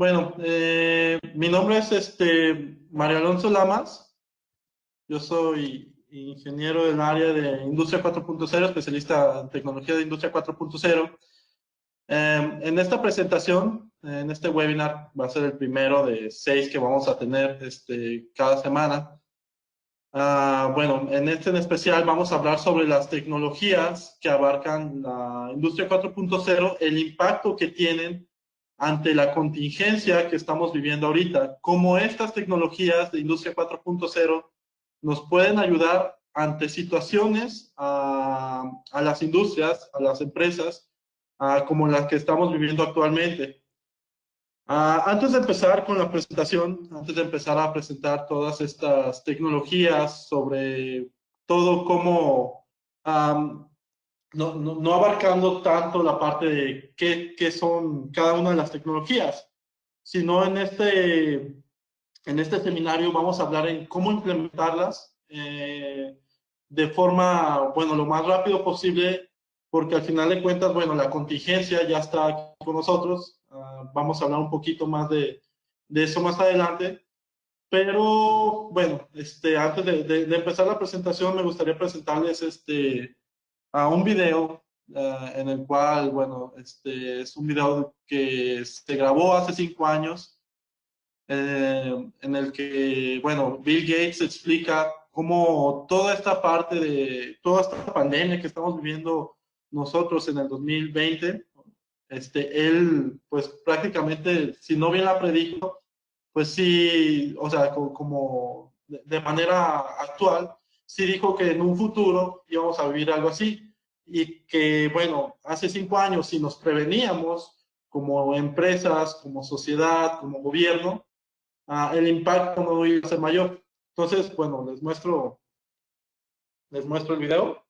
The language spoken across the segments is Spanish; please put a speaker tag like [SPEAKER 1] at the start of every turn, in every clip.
[SPEAKER 1] Bueno, mi nombre es Mario Alonso Lamas. Yo soy ingeniero del área de Industria 4.0, especialista en tecnología de Industria 4.0. En esta presentación, en este webinar, va a ser el primero de 6 que vamos a tener cada semana. Bueno, en este en especial vamos a hablar sobre las tecnologías que abarcan la Industria 4.0, el impacto que tienen ante la contingencia que estamos viviendo ahorita, cómo estas tecnologías de Industria 4.0 nos pueden ayudar ante situaciones a las industrias, a las empresas, como las que estamos viviendo actualmente. Antes de empezar con la presentación, antes de empezar a presentar todas estas tecnologías sobre todo cómo, no abarcando tanto la parte de qué son cada una de las tecnologías, sino en este seminario vamos a hablar en cómo implementarlas de forma, bueno, lo más rápido posible, porque al final de cuentas, bueno, la contingencia ya está aquí con nosotros. Vamos a hablar un poquito más de eso más adelante. Pero bueno, antes de empezar la presentación, me gustaría presentarles a un video en el cual, bueno, es un video que se grabó hace 5 años, en el que, bueno, Bill Gates explica cómo toda esta parte de, toda esta pandemia que estamos viviendo nosotros en el 2020, él, pues prácticamente, si no bien la predijo, pues sí, o sea, como de manera actual, sí dijo que en un futuro íbamos a vivir algo así y que, bueno, hace 5 años, si nos preveníamos como empresas, como sociedad, como gobierno, el impacto no iba a ser mayor. Entonces, bueno, les muestro el video.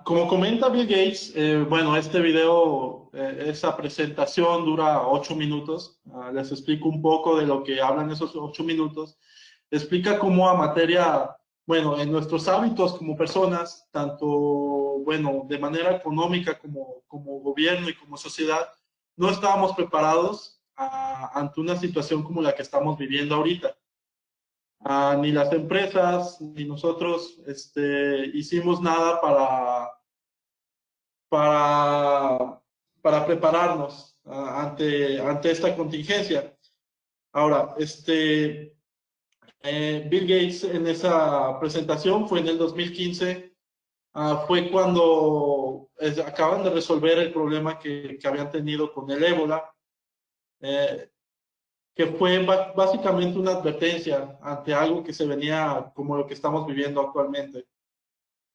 [SPEAKER 1] Como comenta Bill Gates, bueno, este video, esa presentación dura 8 minutos. Les explico un poco de lo que hablan esos 8 minutos. Explica cómo a materia, bueno, en nuestros hábitos como personas, tanto, bueno, de manera económica como gobierno y como sociedad, no estábamos preparados ante una situación como la que estamos viviendo ahorita. Ni las empresas ni nosotros hicimos nada para, para prepararnos ante esta contingencia. Ahora, Bill Gates en esa presentación fue en el 2015, fue cuando acaban de resolver el problema que habían tenido con el ébola. Que fue básicamente una advertencia ante algo que se venía como lo que estamos viviendo actualmente.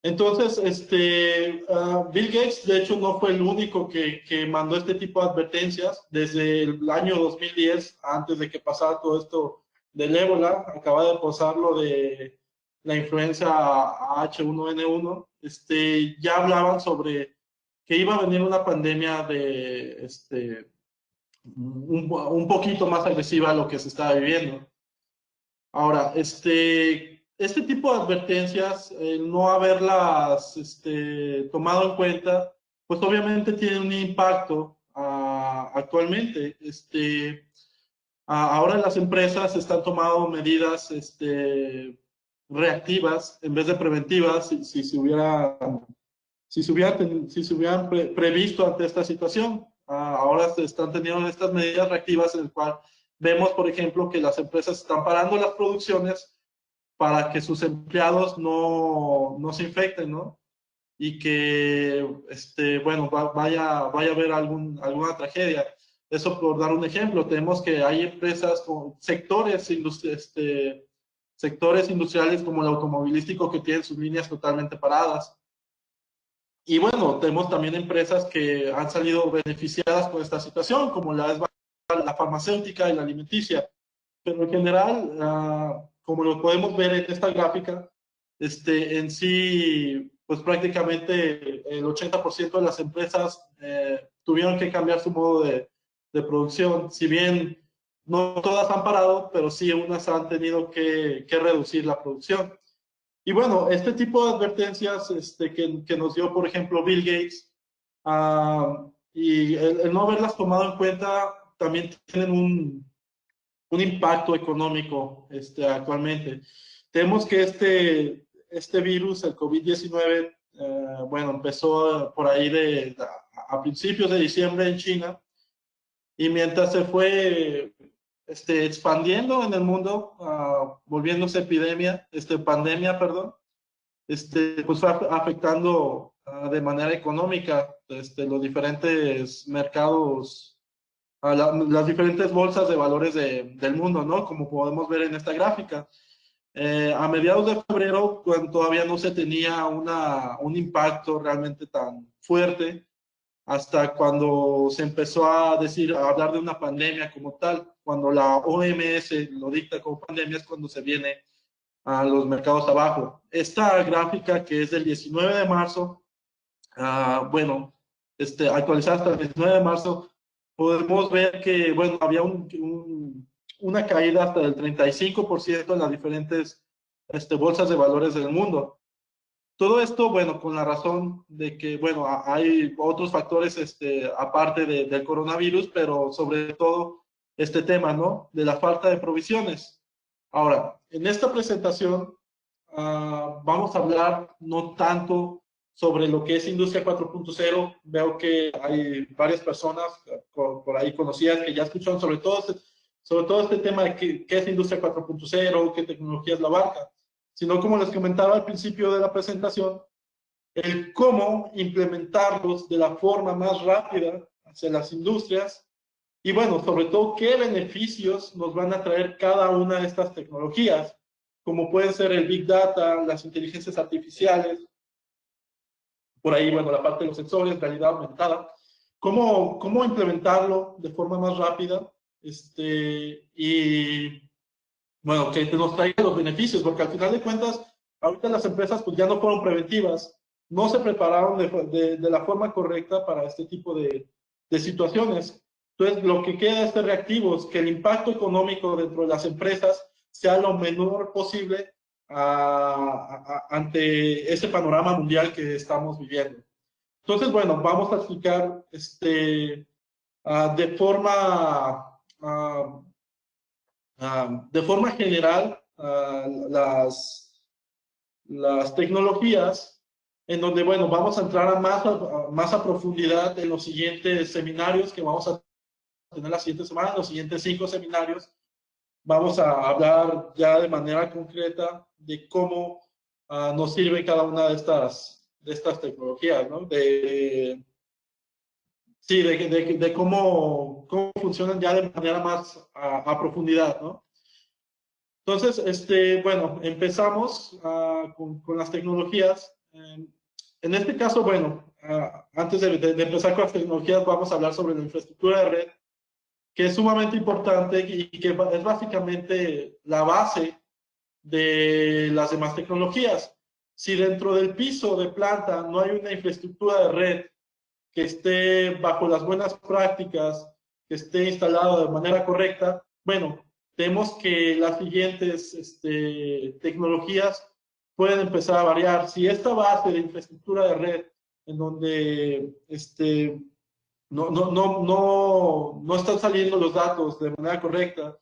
[SPEAKER 1] Entonces, Bill Gates, de hecho, no fue el único que mandó este tipo de advertencias. Desde el año 2010, antes de que pasara todo esto del ébola, acaba de pasar lo de la influenza H1N1, ya hablaban sobre que iba a venir una pandemia de, un poquito más agresiva a lo que se estaba viviendo. Ahora, este tipo de advertencias, no haberlas tomado en cuenta, pues obviamente tiene un impacto actualmente. Ahora las empresas están tomando medidas reactivas en vez de preventivas si se hubieran previsto ante esta situación. Ahora se están teniendo estas medidas reactivas en el cual vemos, por ejemplo, que las empresas están parando las producciones para que sus empleados no se infecten, ¿no? Y que, bueno, vaya a haber alguna tragedia. Eso por dar un ejemplo. Tenemos que hay empresas con sectores industriales como el automovilístico que tienen sus líneas totalmente paradas. Y bueno, tenemos también empresas que han salido beneficiadas con esta situación, como la farmacéutica y la alimenticia. Pero en general, como lo podemos ver en esta gráfica, en sí, pues prácticamente el 80% de las empresas tuvieron que cambiar su modo de producción. Si bien no todas han parado, pero sí unas han tenido que reducir la producción. Y bueno, este tipo de advertencias que nos dio, por ejemplo, Bill Gates, y el no haberlas tomado en cuenta, también tienen un impacto económico actualmente. Tenemos que este virus, el COVID-19, bueno, empezó por ahí a principios de diciembre en China, y mientras se fue expandiendo en el mundo, volviéndose pandemia, perdón, pues fue afectando de manera económica los diferentes mercados, las diferentes bolsas de valores del mundo, ¿no? Como podemos ver en esta gráfica. A mediados de febrero, cuando todavía no se tenía un impacto realmente tan fuerte, hasta cuando se empezó a hablar de una pandemia como tal, cuando la OMS lo dicta como pandemia, es cuando se viene a los mercados abajo. Esta gráfica, que es del 19 de marzo, bueno, actualizada hasta el 19 de marzo, podemos ver que, bueno, había una caída hasta del 35% en las diferentes bolsas de valores del mundo. Todo esto, bueno, con la razón de que, bueno, hay otros factores aparte del coronavirus, pero sobre todo este tema, ¿no? De la falta de provisiones. Ahora, en esta presentación vamos a hablar no tanto sobre lo que es Industria 4.0. Veo que hay varias personas por ahí conocidas que ya escucharon sobre todo este tema de qué es Industria 4.0, qué tecnologías la abarca, sino como les comentaba al principio de la presentación, el cómo implementarlos de la forma más rápida hacia las industrias y bueno, sobre todo qué beneficios nos van a traer cada una de estas tecnologías, como pueden ser el Big Data, las inteligencias artificiales, por ahí, bueno, la parte de los sensores, realidad aumentada, cómo implementarlo de forma más rápida y bueno, que nos traiga los beneficios, porque al final de cuentas, ahorita las empresas pues ya no fueron preventivas, no se prepararon de la forma correcta para este tipo de situaciones. Entonces, lo que queda es ser reactivos, que el impacto económico dentro de las empresas sea lo menor posible ante ese panorama mundial que estamos viviendo. Entonces, bueno, vamos a explicar de forma de forma general las tecnologías, en donde, bueno, vamos a entrar más a profundidad en los siguientes seminarios que vamos a tener la siguiente semana, los siguientes 5 seminarios. Vamos a hablar ya de manera concreta de cómo nos sirve cada una de estas tecnologías, ¿no? Sí, de cómo funcionan ya de manera más a profundidad, ¿no? Entonces, bueno, empezamos con las tecnologías. En este caso, bueno, antes de empezar con las tecnologías, vamos a hablar sobre la infraestructura de red, que es sumamente importante y que es básicamente la base de las demás tecnologías. Si dentro del piso de planta no hay una infraestructura de red que esté bajo las buenas prácticas, que esté instalado de manera correcta, bueno, vemos que las siguientes tecnologías pueden empezar a variar. Si esta base de infraestructura de red, en donde no están saliendo los datos de manera correcta.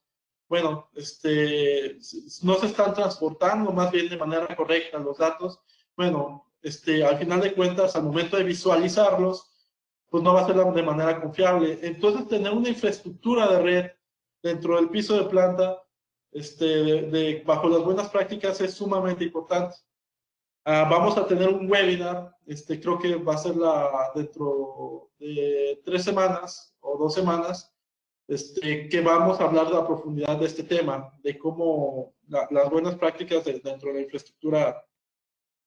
[SPEAKER 1] Bueno, no se están transportando más bien de manera correcta los datos. Bueno, al final de cuentas, al momento de visualizarlos, pues no va a ser de manera confiable. Entonces, tener una infraestructura de red dentro del piso de planta, bajo las buenas prácticas, es sumamente importante. Vamos a tener un webinar, creo que va a ser dentro de 3 semanas o 2 semanas, que vamos a hablar de la profundidad de este tema, de cómo las buenas prácticas dentro de la infraestructura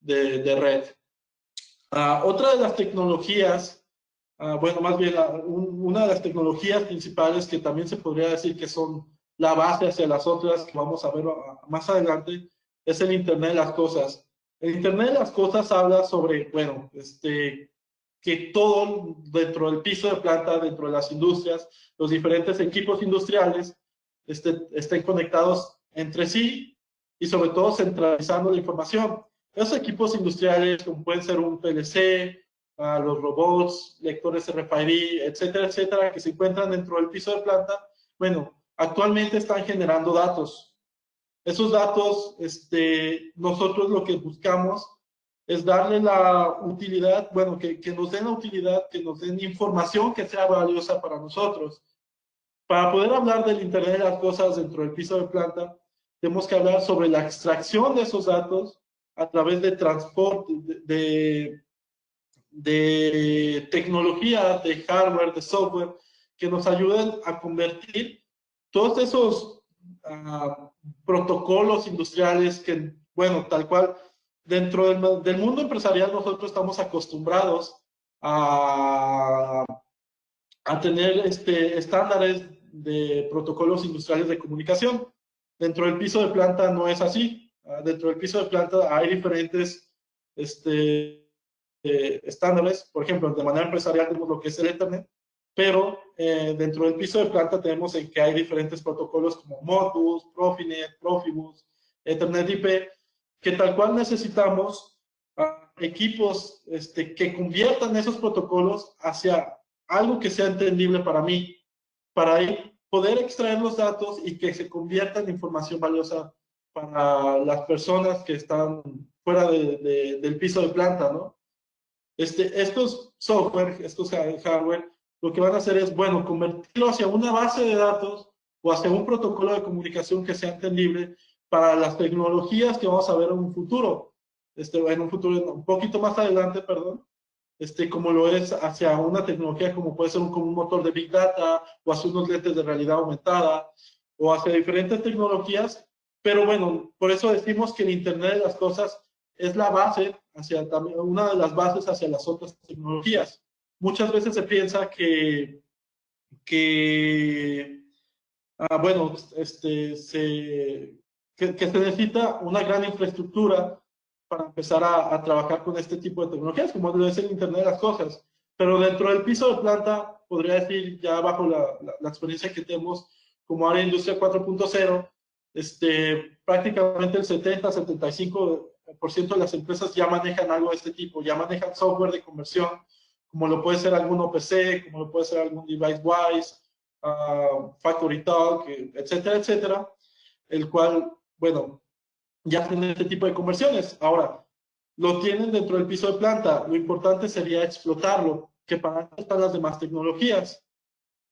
[SPEAKER 1] de red. Otra de las tecnologías, bueno, más bien una de las tecnologías principales que también se podría decir que son la base hacia las otras que vamos a ver más adelante, es el Internet de las Cosas. El Internet de las Cosas habla sobre, bueno, que todo dentro del piso de planta, dentro de las industrias, los diferentes equipos industriales estén conectados entre sí y sobre todo centralizando la información. Esos equipos industriales, como pueden ser un PLC, los robots, lectores RFID, etcétera, etcétera, que se encuentran dentro del piso de planta, bueno, actualmente están generando datos. Esos datos, nosotros lo que buscamos es darle la utilidad, bueno, que nos den la utilidad, que nos den información que sea valiosa para nosotros. Para poder hablar del Internet de las Cosas dentro del piso de planta, tenemos que hablar sobre la extracción de esos datos a través de transporte, de tecnología, de hardware, de software, que nos ayuden a convertir todos esos protocolos industriales que, bueno, tal cual, dentro del mundo empresarial nosotros estamos acostumbrados a, a tener estándares de protocolos industriales de comunicación. Dentro del piso de planta no es así. Dentro del piso de planta hay diferentes estándares. Por ejemplo, de manera empresarial tenemos lo que es el Ethernet, pero dentro del piso de planta tenemos en que hay diferentes protocolos como Modbus, Profinet, Profibus, Ethernet IP, que tal cual necesitamos equipos que conviertan esos protocolos hacia algo que sea entendible para mí, para poder extraer los datos y que se convierta en información valiosa para las personas que están fuera del piso de planta, ¿no? Estos software, estos hardware, lo que van a hacer es, bueno, convertirlo hacia una base de datos o hacia un protocolo de comunicación que sea entendible para las tecnologías que vamos a ver en un futuro, en un futuro un poquito más adelante, perdón, como lo es hacia una tecnología como puede ser como un motor de Big Data o hacia unos lentes de realidad aumentada o hacia diferentes tecnologías, pero bueno, por eso decimos que el Internet de las Cosas es la base, hacia también, una de las bases hacia las otras tecnologías. Muchas veces se piensa que bueno, que se necesita una gran infraestructura para empezar a trabajar con este tipo de tecnologías, como debe ser el Internet de las Cosas. Pero dentro del piso de planta, podría decir, ya bajo la experiencia que tenemos como área de industria 4.0, prácticamente el 70-75% de las empresas ya manejan algo de este tipo, ya manejan software de conversión, como lo puede ser algún OPC, como lo puede ser algún DeviceWise, Factory Talk, etcétera, etcétera, el cual, bueno, ya tienen este tipo de conversiones. Ahora, lo tienen dentro del piso de planta. Lo importante sería explotarlo, que para eso están las demás tecnologías.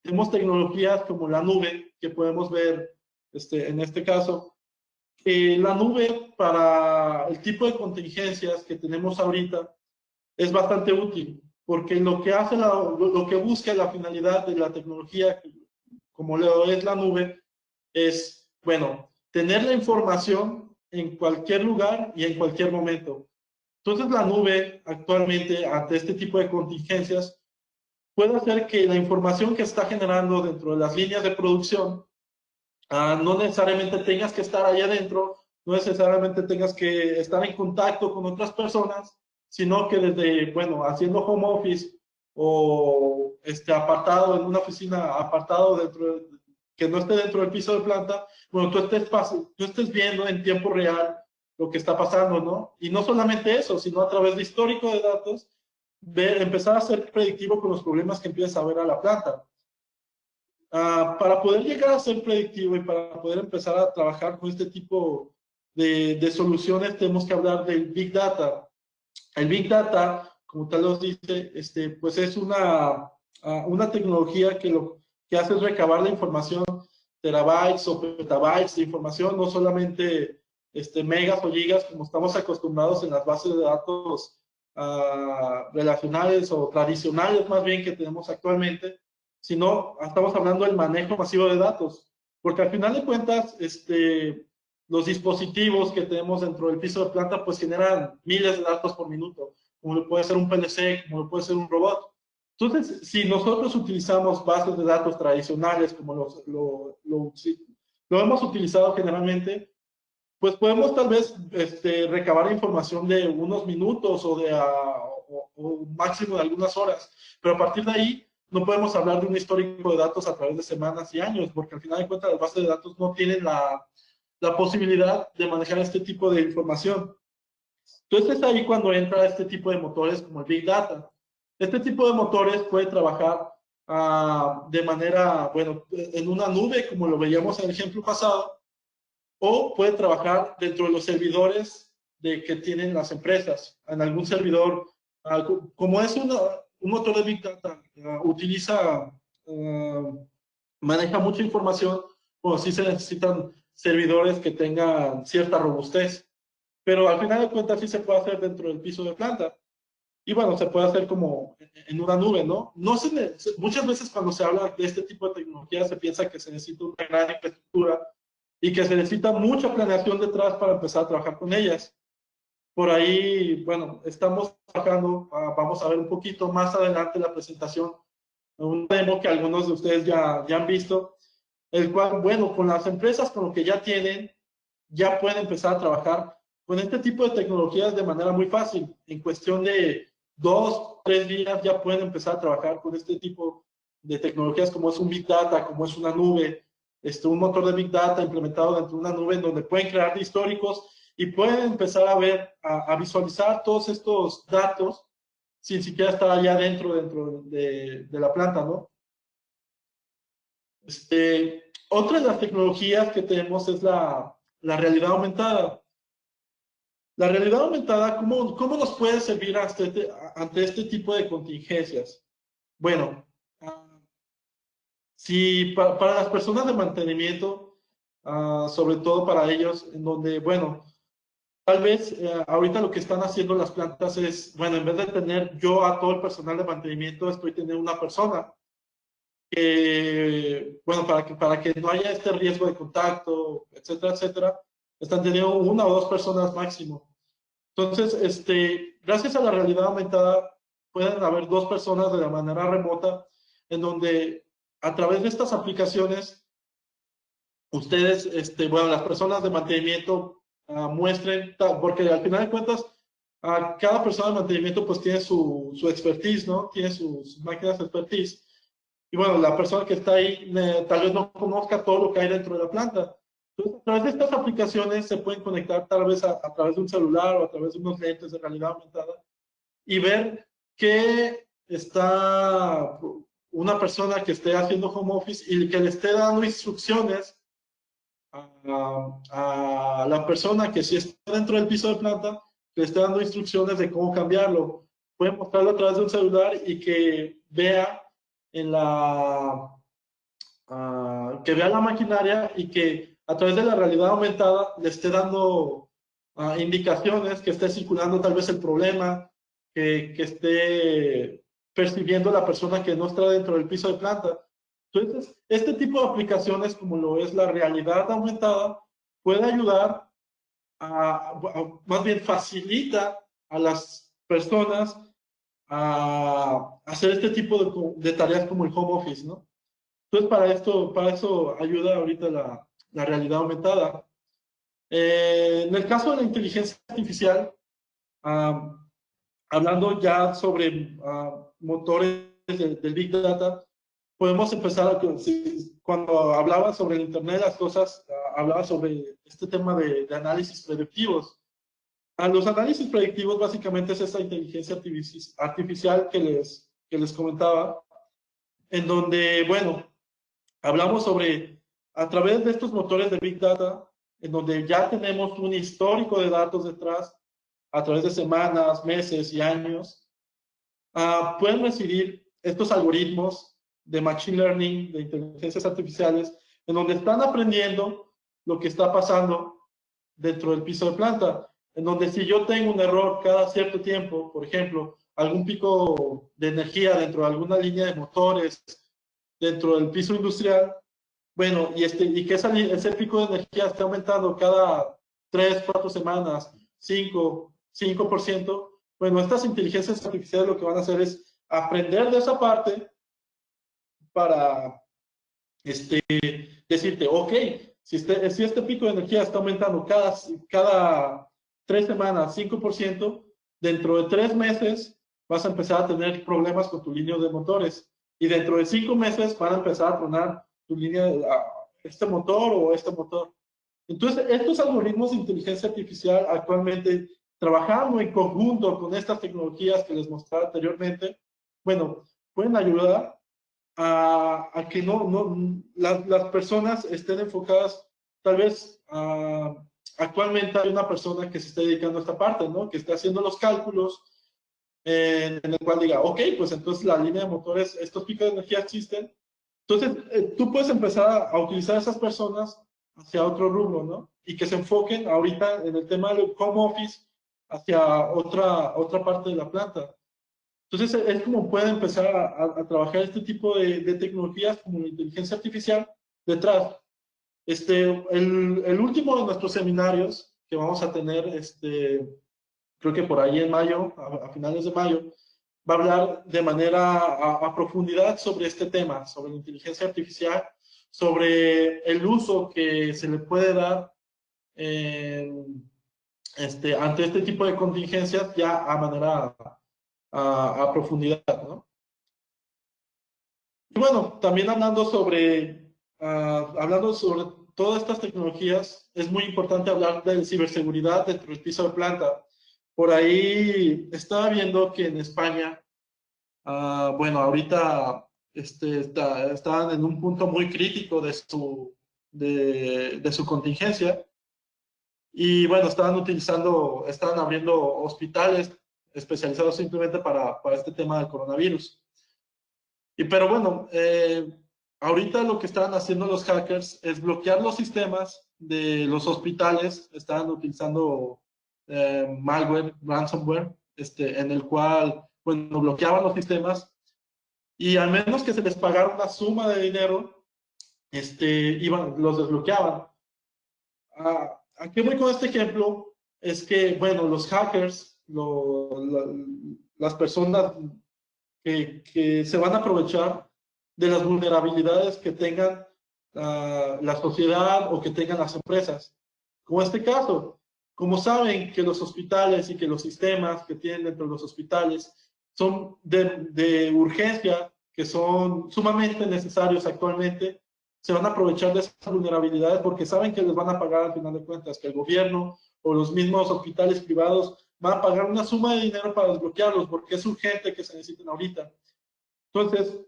[SPEAKER 1] Tenemos tecnologías como la nube, que podemos ver en este caso. La nube para el tipo de contingencias que tenemos ahorita es bastante útil, porque lo que hace, lo que busca la finalidad de la tecnología, como lo es la nube, es, bueno, tener la información en cualquier lugar y en cualquier momento. Entonces la nube actualmente, ante este tipo de contingencias, puede hacer que la información que está generando dentro de las líneas de producción, no necesariamente tengas que estar ahí adentro, no necesariamente tengas que estar en contacto con otras personas, sino que desde, bueno, haciendo home office o apartado en una oficina, apartado que no esté dentro del piso de planta, bueno, tú estés viendo en tiempo real lo que está pasando, ¿no? Y no solamente eso, sino a través de histórico de datos, empezar a ser predictivo con los problemas que empieza a ver a la planta. Para poder llegar a ser predictivo y para poder empezar a trabajar con este tipo de soluciones, tenemos que hablar del Big Data. El Big Data, como tal nos dice, pues es una tecnología que lo que hace es recabar la información, terabytes o petabytes de información, no solamente megas o gigas, como estamos acostumbrados en las bases de datos relacionales o tradicionales más bien que tenemos actualmente, sino estamos hablando del manejo masivo de datos, porque al final de cuentas, los dispositivos que tenemos dentro del piso de planta pues generan miles de datos por minuto, como lo puede ser un PLC, como lo puede ser un robot. Entonces, si nosotros utilizamos bases de datos tradicionales como lo hemos utilizado generalmente, pues podemos tal vez recabar información de unos minutos o máximo de algunas horas, pero a partir de ahí no podemos hablar de un histórico de datos a través de semanas y años, porque al final de cuentas las bases de datos no tienen la posibilidad de manejar este tipo de información. Entonces es ahí cuando entra este tipo de motores como el Big Data. Este tipo de motores puede trabajar de manera, bueno, en una nube, como lo veíamos en el ejemplo pasado, o puede trabajar dentro de los servidores que tienen las empresas. En algún servidor, como es un motor de Big Data, maneja mucha información, pues sí se necesitan servidores que tengan cierta robustez. Pero al final de cuentas sí se puede hacer dentro del piso de planta. Y bueno, se puede hacer como en una nube, ¿no? Muchas veces cuando se habla de este tipo de tecnología se piensa que se necesita una gran infraestructura y que se necesita mucha planeación detrás para empezar a trabajar con ellas. Por ahí, bueno, estamos trabajando, vamos a ver un poquito más adelante la presentación, un demo que algunos de ustedes ya han visto, el cual, bueno, con las empresas, con lo que ya tienen, ya pueden empezar a trabajar con este tipo de tecnologías de manera muy fácil. En cuestión de 2, 3 días ya pueden empezar a trabajar con este tipo de tecnologías como es un Big Data, como es una nube, un motor de Big Data implementado dentro de una nube en donde pueden crear históricos y pueden empezar a ver, a visualizar todos estos datos sin siquiera estar allá dentro de la planta, ¿no? Otra de las tecnologías que tenemos es la realidad aumentada. La realidad aumentada, ¿cómo nos puede servir ante este tipo de contingencias? Bueno, si para las personas de mantenimiento, sobre todo para ellos, en donde, bueno, tal vez ahorita lo que están haciendo las plantas es, bueno, en vez de tener yo a todo el personal de mantenimiento, estoy teniendo una persona que, bueno, para que no haya este riesgo de contacto, etcétera, etcétera, están teniendo una o dos personas máximo. Entonces, gracias a la realidad aumentada, pueden haber dos personas de la manera remota, en donde a través de estas aplicaciones, ustedes, bueno, las personas de mantenimiento muestren, porque al final de cuentas, cada persona de mantenimiento pues tiene su expertise, ¿no? Tiene sus máquinas de expertise. Y bueno, la persona que está ahí tal vez no conozca todo lo que hay dentro de la planta. Entonces, a través de estas aplicaciones se pueden conectar tal vez a través de un celular o a través de unos lentes de realidad aumentada y ver que está una persona que esté haciendo home office y que le esté dando instrucciones a la persona que si está dentro del piso de planta, que le esté dando instrucciones de cómo cambiarlo. Pueden mostrarlo a través de un celular y que vea que vea la maquinaria y que a través de la realidad aumentada le esté dando indicaciones, que esté circulando tal vez el problema, que esté percibiendo la persona que no está dentro del piso de planta. Entonces, este tipo de aplicaciones, como lo es la realidad aumentada, puede ayudar más bien facilita a las personas a hacer este tipo de tareas como el home office, ¿no? Entonces, para eso ayuda ahorita la realidad aumentada. En el caso de la inteligencia artificial, ah, hablando ya sobre motores del Big Data, podemos empezar cuando hablaba sobre el Internet de las cosas, hablaba sobre este tema de análisis predictivos. A los análisis predictivos básicamente es esta inteligencia artificial que les comentaba, en donde, bueno, hablamos sobre, a través de estos motores de Big Data, en donde ya tenemos un histórico de datos detrás, a través de semanas, meses y años, pueden recibir estos algoritmos de Machine Learning, de inteligencias artificiales, en donde están aprendiendo lo que está pasando dentro del piso de planta, en donde si yo tengo un error cada cierto tiempo, por ejemplo, algún pico de energía dentro de alguna línea de motores, dentro del piso industrial, bueno, y que ese pico de energía esté aumentando cada 3, 4 semanas, 5%, bueno, estas inteligencias artificiales lo que van a hacer es aprender de esa parte para decirte, ok, si este pico de energía está aumentando cada 3 semanas 5%, dentro de 3 meses vas a empezar a tener problemas con tu línea de motores. Y dentro de 5 meses van a empezar a tronar tu línea, este motor o este motor. Entonces, estos algoritmos de inteligencia artificial actualmente, trabajando en conjunto con estas tecnologías que les mostraba anteriormente, bueno, pueden ayudar a que las personas estén enfocadas, tal vez actualmente hay una persona que se está dedicando a esta parte, ¿no? Que está haciendo los cálculos en el cual diga, ok, pues entonces la línea de motores, estos picos de energía existen. Entonces, tú puedes empezar a utilizar a esas personas hacia otro rubro, ¿no? Y que se enfoquen ahorita en el tema del home office hacia otra parte de la planta. Entonces, es como puede empezar a trabajar este tipo de tecnologías como la inteligencia artificial detrás. El último de nuestros seminarios que vamos a tener, creo que por ahí en mayo, a finales de mayo, va a hablar de manera a profundidad sobre este tema, sobre la inteligencia artificial, sobre el uso que se le puede dar ante este tipo de contingencias ya a manera a profundidad, ¿no? Y bueno, también hablando sobre todas estas tecnologías, es muy importante hablar de ciberseguridad dentro del piso de planta. Por ahí estaba viendo que en España, bueno, ahorita están en un punto muy crítico de su contingencia. Y bueno, estaban abriendo hospitales especializados simplemente para este tema del coronavirus. Pero bueno, ahorita lo que están haciendo los hackers es bloquear los sistemas de los hospitales. Están utilizando malware, ransomware, en el cual, bueno, bloqueaban los sistemas y al menos que se les pagara una suma de dinero, los desbloqueaban. ¿A qué voy con este ejemplo? Es que, bueno, los hackers, las personas que se van a aprovechar de las vulnerabilidades que tengan la sociedad o que tengan las empresas. Como este caso, como saben que los hospitales y que los sistemas que tienen dentro de los hospitales son de urgencia, que son sumamente necesarios actualmente, se van a aprovechar de esas vulnerabilidades porque saben que les van a pagar al final de cuentas, que el gobierno o los mismos hospitales privados van a pagar una suma de dinero para desbloquearlos porque es urgente que se necesiten ahorita. Entonces,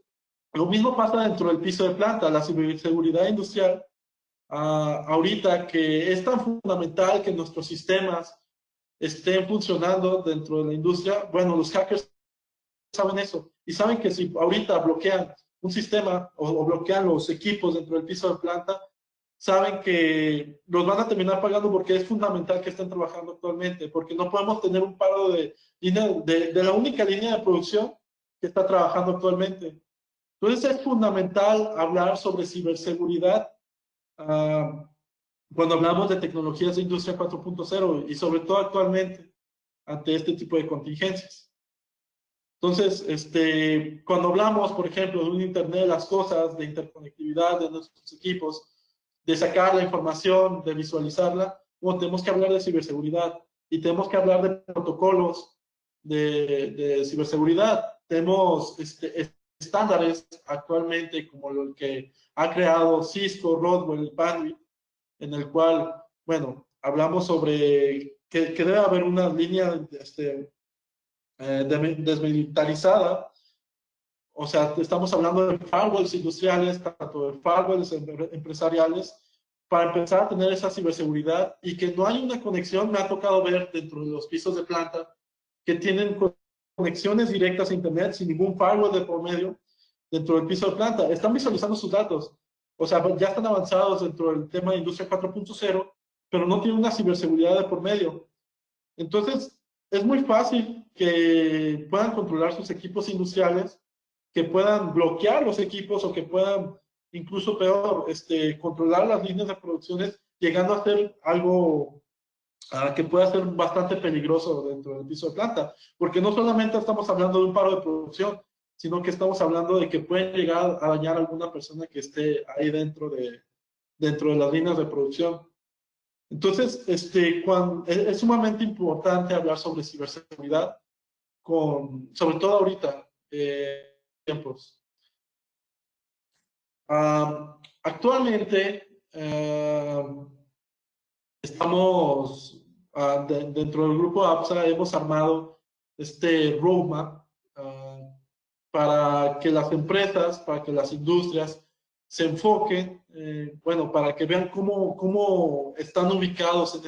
[SPEAKER 1] lo mismo pasa dentro del piso de planta, la ciberseguridad industrial, ahorita que es tan fundamental que nuestros sistemas estén funcionando dentro de la industria. Bueno, los hackers saben eso y saben que si ahorita bloquean un sistema o bloquean los equipos dentro del piso de planta, saben que los van a terminar pagando porque es fundamental que estén trabajando actualmente, porque no podemos tener un paro de la única línea de producción que está trabajando actualmente. Entonces es fundamental hablar sobre ciberseguridad cuando hablamos de tecnologías de industria 4.0 y sobre todo actualmente ante este tipo de contingencias. Entonces, cuando hablamos, por ejemplo, de un Internet de las cosas, de interconectividad de nuestros equipos, de sacar la información, de visualizarla, bueno, tenemos que hablar de ciberseguridad y tenemos que hablar de protocolos de ciberseguridad. Tenemos estándares actualmente como el que ha creado Cisco, Rodwell, Bandwidth, en el cual, bueno, hablamos sobre que debe haber una línea desmilitarizada. O sea, estamos hablando de firewalls industriales, tanto de firewalls empresariales, para empezar a tener esa ciberseguridad y que no hay una conexión. Me ha tocado ver dentro de los pisos de planta que tienen conexiones directas a Internet sin ningún firewall de por medio dentro del piso de planta. Están visualizando sus datos. O sea, ya están avanzados dentro del tema de industria 4.0, pero no tienen una ciberseguridad de por medio. Entonces, es muy fácil que puedan controlar sus equipos industriales, que puedan bloquear los equipos o que puedan, incluso peor, controlar las líneas de producciones, llegando a ser algo que pueda ser bastante peligroso dentro del piso de planta. Porque no solamente estamos hablando de un paro de producción, sino que estamos hablando de que pueden llegar a dañar a alguna persona que esté ahí dentro de las líneas de producción. Entonces, es sumamente importante hablar sobre ciberseguridad, sobre todo ahorita, tiempos. Actualmente, estamos dentro del grupo APSA, hemos armado este roadmap para que las empresas, para que las industrias se enfoquen, bueno, para que vean cómo están ubicados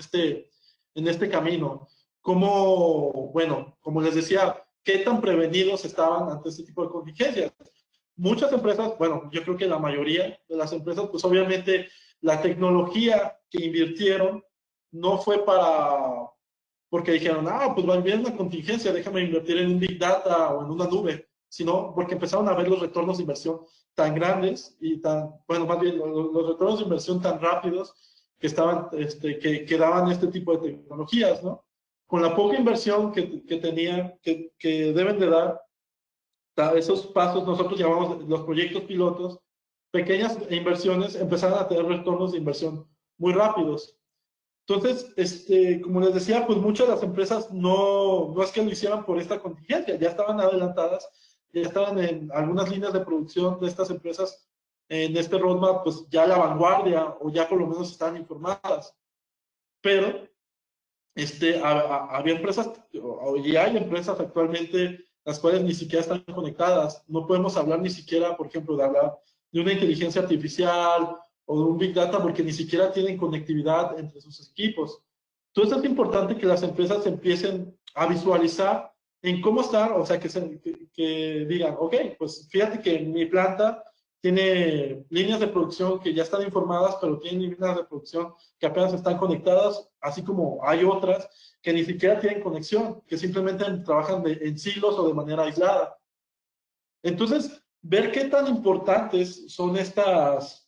[SPEAKER 1] en este camino, bueno, como les decía, qué tan prevenidos estaban ante este tipo de contingencias. Muchas empresas, bueno, yo creo que la mayoría de las empresas, pues obviamente la tecnología que invirtieron no fue porque dijeron, pues va a haber una contingencia, déjame invertir en un Big Data o en una nube, sino porque empezaron a ver los retornos de inversión tan grandes y bueno, más bien los retornos de inversión tan rápidos que que daban este tipo de tecnologías, ¿no? Con la poca inversión que tenían, que deben de dar, esos pasos nosotros llamamos los proyectos pilotos, pequeñas inversiones empezaron a tener retornos de inversión muy rápidos. Entonces, como les decía, pues muchas de las empresas no es que lo hicieran por esta contingencia, ya estaban adelantadas, ya estaban en algunas líneas de producción de estas empresas en este roadmap, pues ya a la vanguardia o ya por lo menos estaban informadas. Pero había empresas, y hay empresas actualmente las cuales ni siquiera están conectadas. No podemos hablar ni siquiera, por ejemplo, de hablar de una inteligencia artificial o de un Big Data porque ni siquiera tienen conectividad entre sus equipos. Entonces es importante que las empresas empiecen a visualizar en cómo están, o sea, que digan, ok, pues fíjate que mi planta tiene líneas de producción que ya están informadas, pero tienen líneas de producción que apenas están conectadas, así como hay otras que ni siquiera tienen conexión, que simplemente trabajan en silos o de manera aislada. Entonces, ver qué tan importantes son estas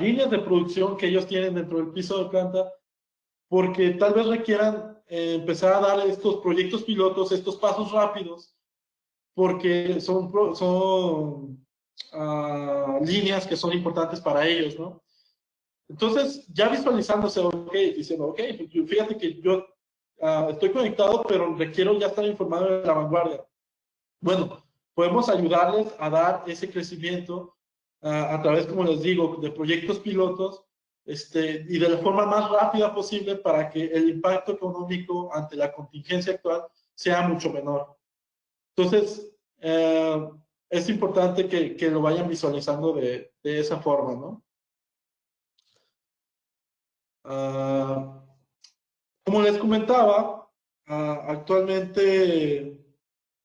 [SPEAKER 1] líneas de producción que ellos tienen dentro del piso de planta, porque tal vez requieran empezar a dar estos proyectos pilotos, estos pasos rápidos, porque son líneas que son importantes para ellos, ¿no? Entonces, ya visualizándose, ok, diciendo, ok, fíjate que yo estoy conectado, pero requiero ya estar informado de la vanguardia. Bueno, podemos ayudarles a dar ese crecimiento a través, como les digo, de proyectos pilotos y de la forma más rápida posible para que el impacto económico ante la contingencia actual sea mucho menor. Entonces, es importante que lo vayan visualizando de esa forma, ¿no? Como les comentaba, actualmente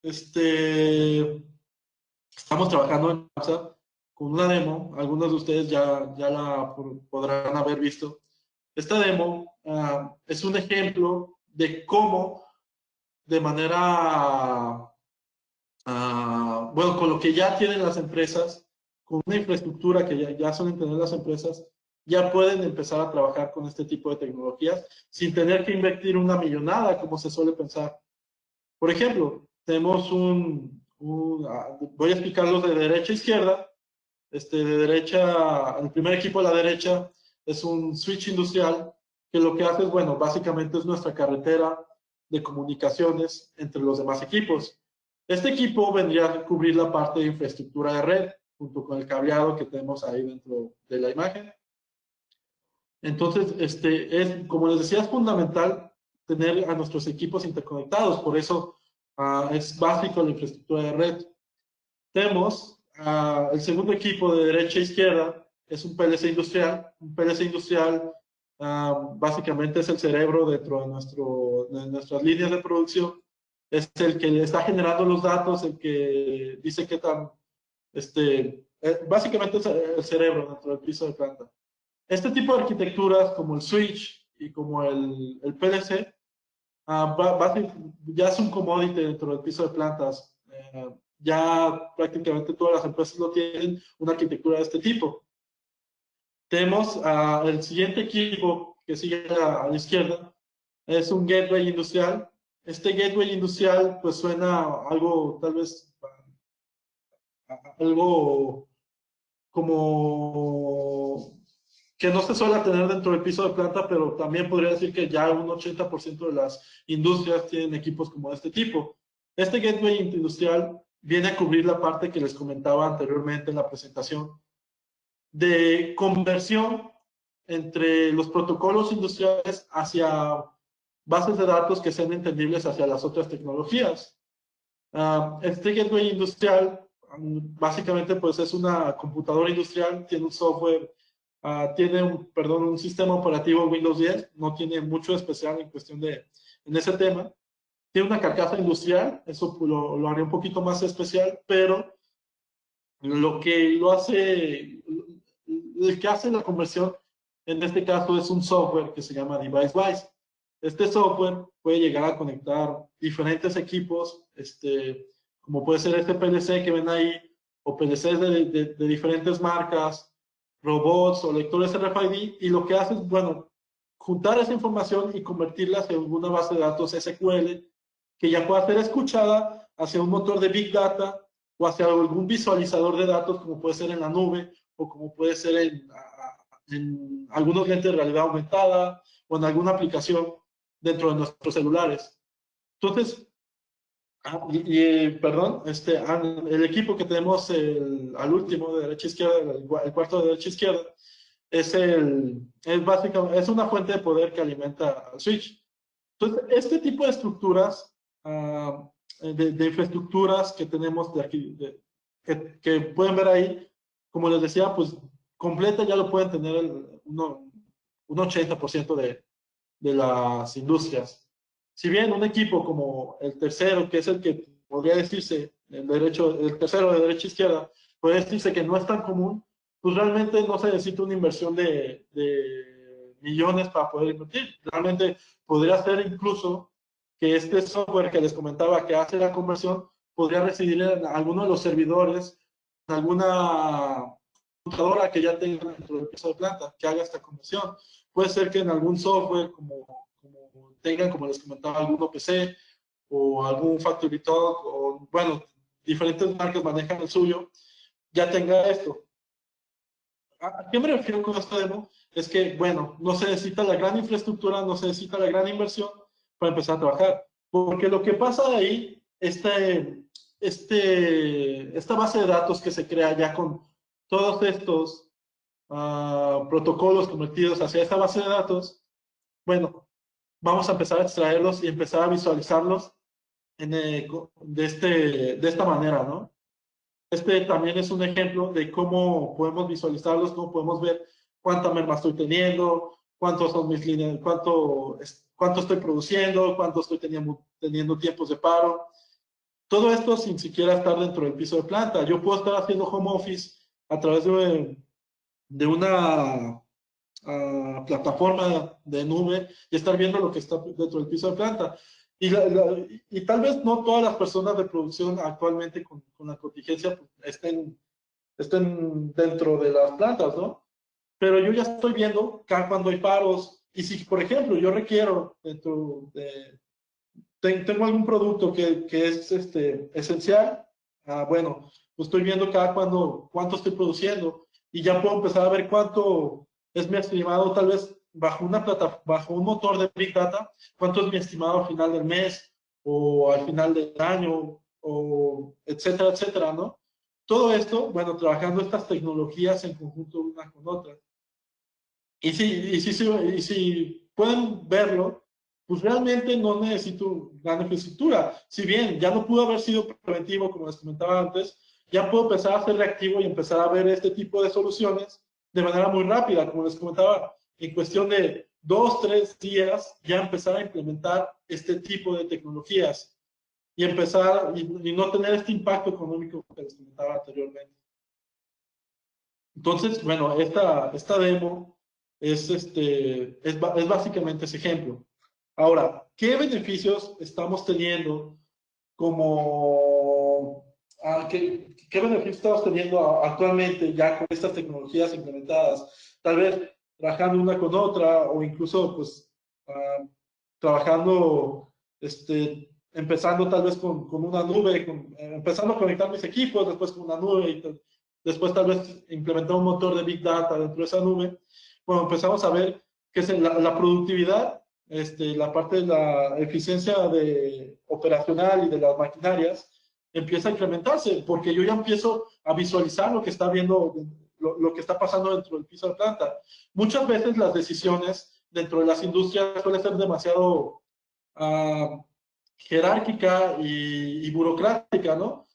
[SPEAKER 1] estamos trabajando en WhatsApp con una demo. Algunos de ustedes ya la podrán haber visto. Esta demo es un ejemplo de cómo, de manera, bueno, con lo que ya tienen las empresas, con una infraestructura que ya suelen tener las empresas, ya pueden empezar a trabajar con este tipo de tecnologías sin tener que invertir una millonada, como se suele pensar. Por ejemplo, tenemos voy a explicarlos de derecha a izquierda. De derecha, el primer equipo a la derecha es un switch industrial que lo que hace es, bueno, básicamente es nuestra carretera de comunicaciones entre los demás equipos. Este equipo vendría a cubrir la parte de infraestructura de red, junto con el cableado que tenemos ahí dentro de la imagen. Entonces, como les decía, es fundamental tener a nuestros equipos interconectados. Por eso es básico la infraestructura de red. Tenemos el segundo equipo de derecha a izquierda, es un PLC industrial. Un PLC industrial básicamente es el cerebro dentro de nuestras líneas de producción. Es el que le está generando los datos, el que dice qué tan, básicamente es el cerebro dentro del piso de planta. Este tipo de arquitecturas como el switch y como el PLC ya es un commodity dentro del piso de plantas. Ya prácticamente todas las empresas lo tienen, una arquitectura de este tipo. Tenemos el siguiente equipo que sigue a la izquierda, es un gateway industrial. Este gateway industrial pues suena algo, tal vez, algo como que no se suele tener dentro del piso de planta, pero también podría decir que ya un 80% de las industrias tienen equipos como de este tipo. Este gateway industrial viene a cubrir la parte que les comentaba anteriormente en la presentación de conversión entre los protocolos industriales hacia bases de datos que sean entendibles hacia las otras tecnologías. Este gateway industrial básicamente pues es una computadora industrial, tiene un software, tiene un sistema operativo Windows 10, no tiene mucho especial en cuestión en ese tema. Tiene una carcasa industrial, eso lo haré un poquito más especial, pero lo que lo hace, el que hace la conversión en este caso es un software que se llama DeviceWise. Este software puede llegar a conectar diferentes equipos, como puede ser este PLC que ven ahí, o PLCs de diferentes marcas, robots o lectores RFID, y lo que hace es, bueno, juntar esa información y convertirla hacia alguna base de datos SQL que ya pueda ser escuchada hacia un motor de Big Data o hacia algún visualizador de datos, como puede ser en la nube o como puede ser en algunos lentes de realidad aumentada o en alguna aplicación dentro de nuestros celulares. Entonces, perdón, el equipo que tenemos al último, de derecha a izquierda, el cuarto de derecha a izquierda, es básicamente, es una fuente de poder que alimenta al switch. Entonces, este tipo de estructuras, de infraestructuras que tenemos de aquí, que pueden ver ahí, como les decía, pues completa ya lo pueden tener un 80% de las industrias. Si bien un equipo como el tercero, que es el que podría decirse el tercero de derecha a izquierda, puede decirse que no es tan común, pues realmente no se necesita una inversión de millones para poder invertir. Realmente podría ser incluso que este software que les comentaba que hace la conversión podría residir en alguno de los servidores, en alguna computadora que ya tenga dentro del piso de planta, que haga esta conversión. Puede ser que en algún software, como tengan, como les comentaba, algún PC o algún Factory Talk, o bueno, diferentes marcas manejan el suyo, ya tenga esto. ¿A qué me refiero con esto demo? Es que, bueno, no se necesita la gran infraestructura, no se necesita la gran inversión para empezar a trabajar. Porque lo que pasa de ahí, esta base de datos que se crea ya con todos estos protocolos convertidos hacia esta base de datos, bueno, vamos a empezar a extraerlos y empezar a visualizarlos de esta manera, ¿no? Este también es un ejemplo de cómo podemos visualizarlos, cómo podemos ver cuánta merma estoy teniendo, cuántos son mis líneas, cuánto estoy produciendo, cuánto estoy teniendo tiempos de paro. Todo esto sin siquiera estar dentro del piso de planta. Yo puedo estar haciendo home office a través de una plataforma de nube y estar viendo lo que está dentro del piso de planta. Y tal vez no todas las personas de producción actualmente con la contingencia pues, estén dentro de las plantas, ¿no? Pero yo ya estoy viendo cuando hay paros y si, por ejemplo, yo requiero tengo algún producto que es esencial, bueno, pues estoy viendo cuánto estoy produciendo y ya puedo empezar a ver cuánto es mi estimado, tal vez bajo un motor de Big Data, cuánto es mi estimado al final del mes o al final del año, o etcétera, etcétera, ¿no? Todo esto, bueno, trabajando estas tecnologías en conjunto una con otra. Y si pueden verlo, pues realmente no necesito gran infraestructura. Si bien ya no pudo haber sido preventivo, como les comentaba antes, ya puedo empezar a ser reactivo y empezar a ver este tipo de soluciones de manera muy rápida. Como les comentaba, en cuestión de 2, 3 días, ya empezar a implementar este tipo de tecnologías y empezar y no tener este impacto económico que les comentaba anteriormente. Entonces, bueno, esta demo es básicamente ese ejemplo. Ahora, ¿qué beneficios estamos teniendo como, qué beneficios estamos teniendo actualmente ya con estas tecnologías implementadas? Tal vez trabajando una con otra o incluso pues trabajando, empezando tal vez con una nube, empezando a conectar mis equipos, después con una nube y después tal vez implementar un motor de Big Data dentro de esa nube. Bueno, empezamos a ver que es la productividad, la parte de la eficiencia operacional y de las maquinarias empieza a incrementarse, porque yo ya empiezo a visualizar lo que está viendo, lo que está pasando dentro del piso de planta. Muchas veces las decisiones dentro de las industrias suelen ser demasiado jerárquica y burocrática, ¿no?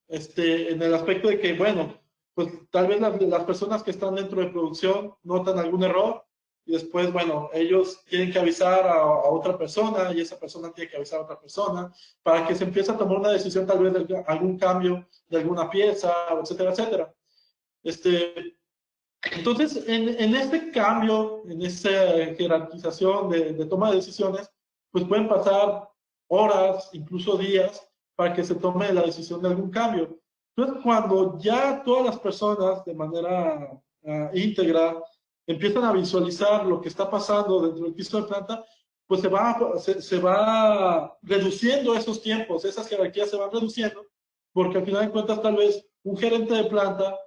[SPEAKER 1] En el aspecto de que, bueno, pues tal vez las personas que están dentro de producción notan algún error y después, bueno, ellos tienen que avisar a otra persona y esa persona tiene que avisar a otra persona para que se empiece a tomar una decisión tal vez de algún cambio de alguna pieza, etcétera, etcétera. Entonces, en este cambio, en esa jerarquización de toma de decisiones, pues pueden pasar horas, incluso días, para que se tome la decisión de algún cambio. Entonces, cuando ya todas las personas de manera íntegra empiezan a visualizar lo que está pasando dentro del piso de planta, pues se va reduciendo esos tiempos, esas jerarquías se van reduciendo, porque al final de cuentas tal vez un gerente de planta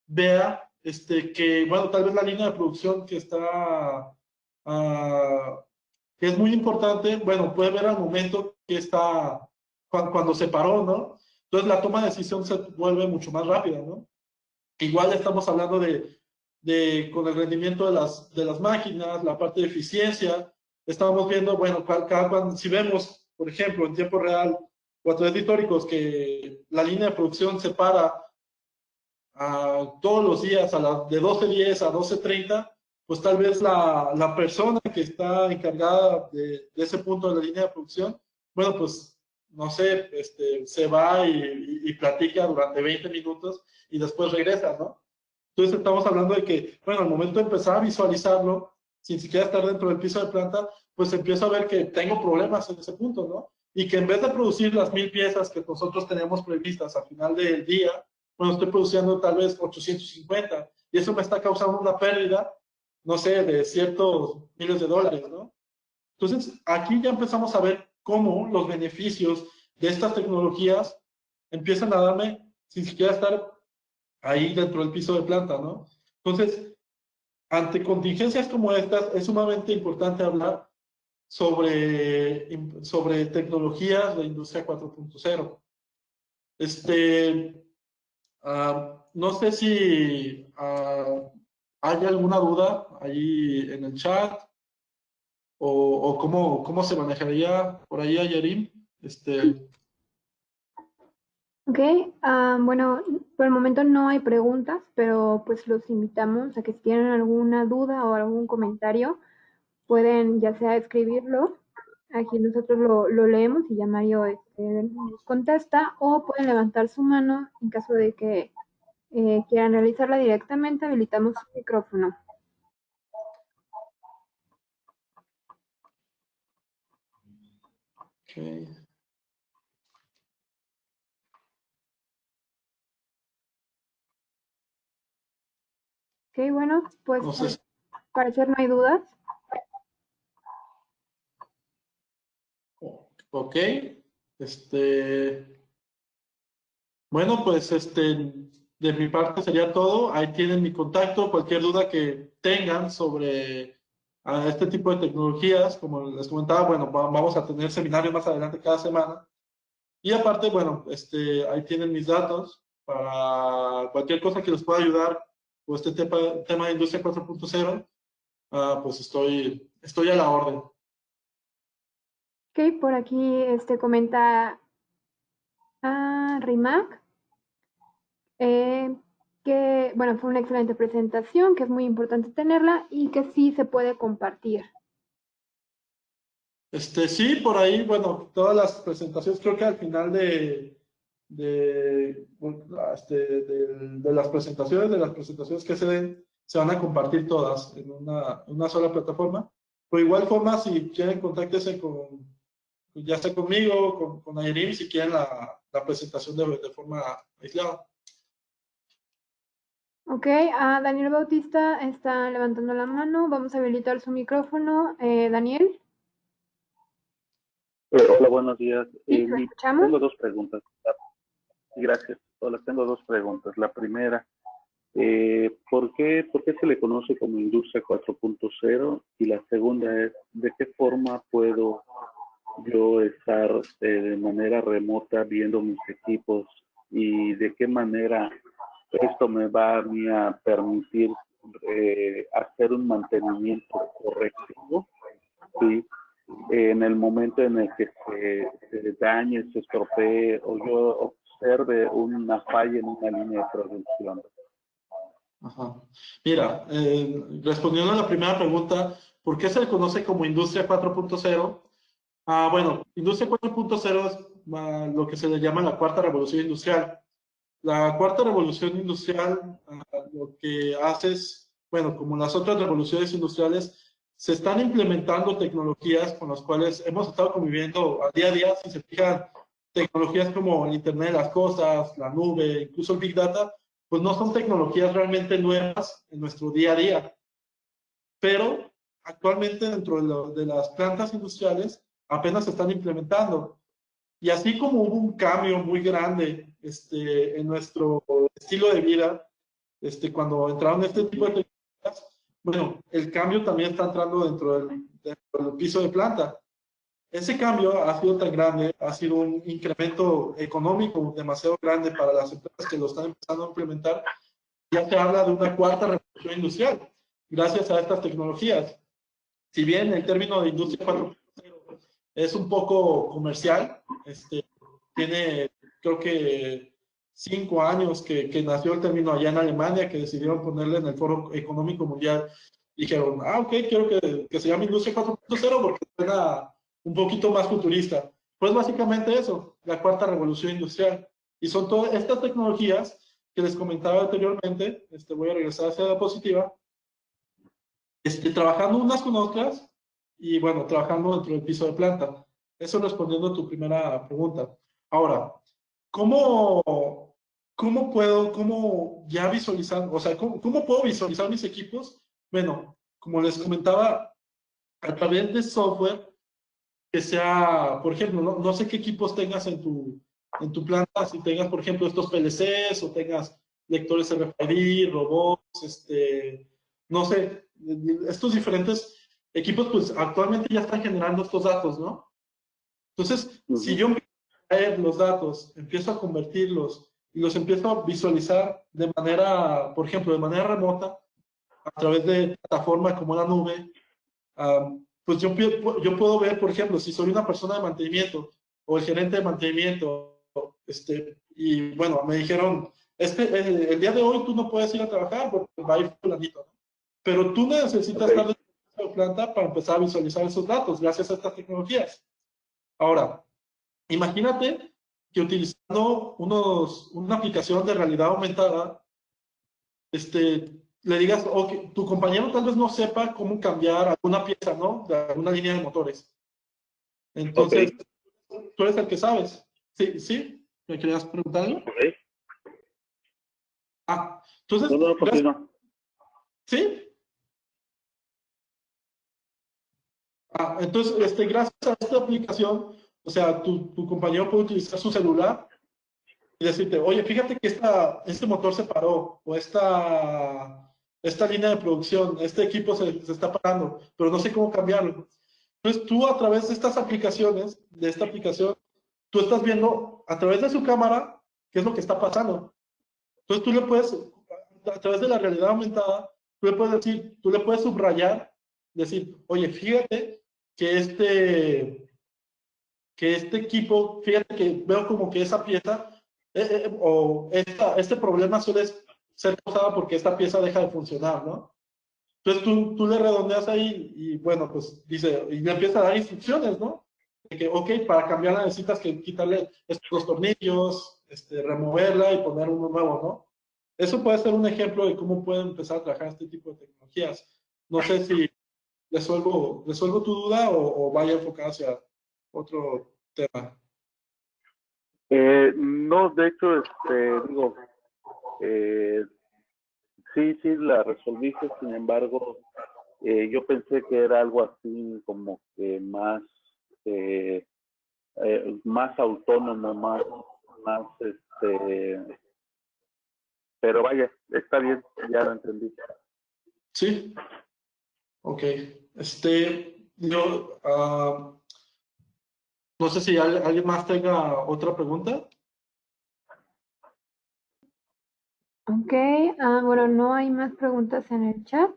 [SPEAKER 1] vea que, bueno, tal vez la línea de producción que está, que es muy importante, bueno, puede ver al momento que está, cuando se paró, ¿no? Entonces la toma de decisión se vuelve mucho más rápida, ¿no? Igual estamos hablando con el rendimiento de las máquinas, la parte de eficiencia, estamos viendo, bueno, si vemos, por ejemplo, en tiempo real, o a través de históricos, que la línea de producción se para todos los días de 12:10 a 12:30, pues tal vez la persona que está encargada de ese punto de la línea de producción, bueno, pues no sé, se va y platica durante 20 minutos y después regresa, ¿no? Entonces estamos hablando de que, bueno, al momento de empezar a visualizarlo, sin siquiera estar dentro del piso de planta, pues empiezo a ver que tengo problemas en ese punto, ¿no? Y que en vez de producir las 1000 piezas que nosotros teníamos previstas al final del día, bueno, estoy produciendo tal vez 850 y eso me está causando una pérdida, no sé, de ciertos miles de dólares, ¿no? Entonces, aquí ya empezamos a ver cómo los beneficios de estas tecnologías empiezan a darme sin siquiera estar ahí dentro del piso de planta, ¿no? Entonces, ante contingencias como estas, es sumamente importante hablar sobre tecnologías de industria 4.0. No sé si hay alguna duda ahí en el chat o cómo se manejaría por ahí, Yarim.
[SPEAKER 2] Ok, bueno, por el momento no hay preguntas, pero pues los invitamos a que si tienen alguna duda o algún comentario, pueden ya sea escribirlo, aquí nosotros lo leemos y ya Mario nos contesta, o pueden levantar su mano en caso de que quieran realizarla directamente, habilitamos su micrófono.
[SPEAKER 1] Okay.
[SPEAKER 2] Ok, bueno, pues
[SPEAKER 1] No sé si...
[SPEAKER 2] al parecer no hay dudas.
[SPEAKER 1] Ok. Bueno, pues de mi parte sería todo. Ahí tienen mi contacto. Cualquier duda que tengan sobre este tipo de tecnologías, como les comentaba, bueno, vamos a tener seminarios más adelante cada semana. Y aparte, bueno, ahí tienen mis datos para cualquier cosa que les pueda ayudar con este tema de Industria 4.0. Pues estoy a la orden.
[SPEAKER 2] Ok, por aquí comenta Rimac que, bueno, fue una excelente presentación, que es muy importante tenerla y que sí se puede compartir.
[SPEAKER 1] Sí, por ahí, bueno, todas las presentaciones, creo que al final de de las presentaciones que se den, se van a compartir todas en una sola plataforma. Por igual forma, si quieren, contáctense ya sea conmigo, con Ayrim, si quieren la presentación de forma aislada.
[SPEAKER 2] Ok, Daniel Bautista está levantando la mano. Vamos a habilitar su micrófono. Daniel.
[SPEAKER 3] Hola, buenos días.
[SPEAKER 2] Sí, lo escuchamos.
[SPEAKER 3] Tengo dos preguntas. Gracias. Hola, tengo dos preguntas. La primera, ¿por qué se le conoce como Industria 4.0? Y la segunda es, ¿de qué forma puedo yo estar de manera remota viendo mis equipos y de qué manera esto me va a mí a permitir hacer un mantenimiento correctivo? ¿Sí? En el momento en el que se dañe, se estropee o yo observe una falla en una línea de producción.
[SPEAKER 1] Ajá. Mira, respondiendo a la primera pregunta, ¿por qué se le conoce como Industria 4.0? Bueno, Industria 4.0 es lo que se le llama la cuarta revolución industrial. La cuarta revolución industrial lo que hace es, bueno, como las otras revoluciones industriales, se están implementando tecnologías con las cuales hemos estado conviviendo a día, si se fijan, tecnologías como el Internet de las Cosas, la nube, incluso el Big Data, pues no son tecnologías realmente nuevas en nuestro día a día, pero actualmente dentro de las plantas industriales apenas se están implementando. Y así como hubo un cambio muy grande en nuestro estilo de vida, cuando entraron este tipo de tecnologías, bueno, el cambio también está entrando dentro del piso de planta. Ese cambio ha sido tan grande, ha sido un incremento económico demasiado grande para las empresas que lo están empezando a implementar. Ya se habla de una cuarta revolución industrial, gracias a estas tecnologías. Si bien el término de industria 4.0 es un poco comercial, tiene creo que 5 años que nació el término allá en Alemania, que decidieron ponerle en el Foro Económico Mundial. Dijeron, ok, quiero que se llame Industria 4.0 porque suena un poquito más futurista. Pues básicamente eso, la cuarta revolución industrial. Y son todas estas tecnologías que les comentaba anteriormente, voy a regresar hacia la diapositiva, trabajando unas con otras y bueno, trabajando dentro del piso de planta. Eso respondiendo a tu primera pregunta. Ahora, ¿cómo ya visualizar, o sea, cómo puedo visualizar mis equipos? Bueno, como les comentaba, a través de software que sea, por ejemplo, no sé qué equipos tengas en tu planta, si tengas, por ejemplo, estos PLCs o tengas lectores RFID, robots, no sé, estos diferentes equipos, pues actualmente ya están generando estos datos, ¿no? Entonces, si yo empiezo a traer los datos, empiezo a convertirlos y los empiezo a visualizar de manera, por ejemplo, de manera remota, a través de plataformas como la nube, pues yo puedo ver, por ejemplo, si soy una persona de mantenimiento o el gerente de mantenimiento, y bueno, me dijeron, el día de hoy tú no puedes ir a trabajar porque va a ir fulanito, ¿no? Pero tú necesitas estar dentro de la planta para empezar a visualizar esos datos gracias a estas tecnologías. Ahora, imagínate que utilizando una aplicación de realidad aumentada, le digas, ok, tu compañero tal vez no sepa cómo cambiar alguna pieza, ¿no? De alguna línea de motores. Entonces,
[SPEAKER 3] Ok.
[SPEAKER 1] tú eres el que sabes. ¿Sí? ¿Sí? ¿Me querías preguntar algo?
[SPEAKER 3] Ok.
[SPEAKER 1] Entonces,
[SPEAKER 3] No, continúa.
[SPEAKER 1] ¿sí? Entonces, gracias a esta aplicación, o sea, tu compañero puede utilizar su celular y decirte, oye, fíjate que este motor se paró, o esta línea de producción, este equipo se está parando, pero no sé cómo cambiarlo. Entonces, tú a través de estas aplicaciones, de esta aplicación, tú estás viendo a través de su cámara qué es lo que está pasando. Entonces, tú le puedes, a través de la realidad aumentada, tú le puedes decir, tú le puedes subrayar, decir, oye, fíjate que que este equipo, fíjate que veo como que esa pieza este problema suele ser causado porque esta pieza deja de funcionar, ¿no? Entonces tú le redondeas ahí y bueno, pues dice, y le empieza a dar instrucciones, ¿no? De que, ok, para cambiarla necesitas que quitarle estos dos tornillos, removerla y poner uno nuevo, ¿no? Eso puede ser un ejemplo de cómo pueden empezar a trabajar este tipo de tecnologías. No sé si resuelvo tu duda o vaya enfocado hacia otro tema.
[SPEAKER 3] No, de hecho, digo, sí, la resolviste, sin embargo, yo pensé que era algo así como que más autónomo, más, pero vaya, está bien, ya lo entendí.
[SPEAKER 1] Sí, ok. No sé si alguien más tenga otra pregunta.
[SPEAKER 2] Ok, bueno, no hay más preguntas en el chat.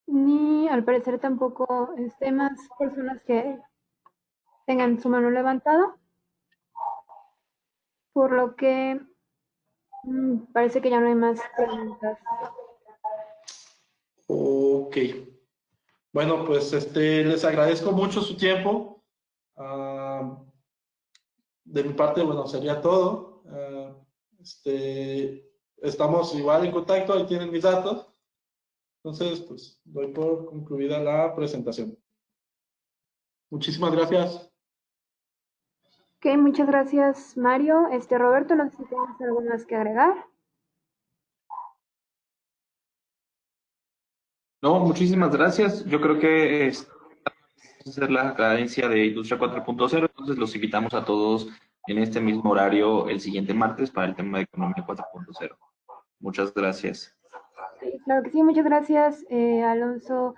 [SPEAKER 2] Ni al parecer tampoco más personas que tengan su mano levantada, por lo que parece que ya no hay más preguntas.
[SPEAKER 1] Ok. Bueno, pues les agradezco mucho su tiempo. De mi parte, bueno, sería todo. Estamos igual en contacto, ahí tienen mis datos. Entonces, pues doy por concluida la presentación. Muchísimas gracias.
[SPEAKER 2] Ok, muchas gracias, Mario. Roberto, no sé si tienes algo más que agregar.
[SPEAKER 4] No, muchísimas gracias. Yo creo que hacer la cadencia de Industria 4.0, entonces los invitamos a todos en este mismo horario el siguiente martes para el tema de Economía 4.0. Muchas gracias.
[SPEAKER 2] Sí, claro que sí, muchas gracias, Alonso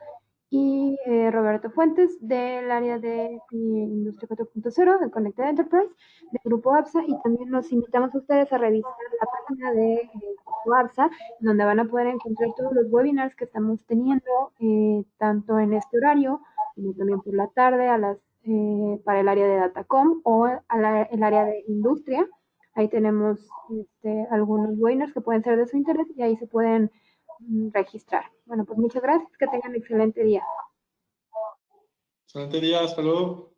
[SPEAKER 2] y Roberto Fuentes del área de Industria 4.0 de Connected Enterprise del Grupo APSA, y también los invitamos a ustedes a revisar la página de Grupo APSA, donde van a poder encontrar todos los webinars que estamos teniendo, tanto en este horario como también por la tarde para el área de Datacom o el área de Industria. Ahí tenemos algunos webinars que pueden ser de su interés y ahí se pueden registrar. Bueno, pues muchas gracias, que tengan un excelente día.
[SPEAKER 1] Excelente día, hasta luego.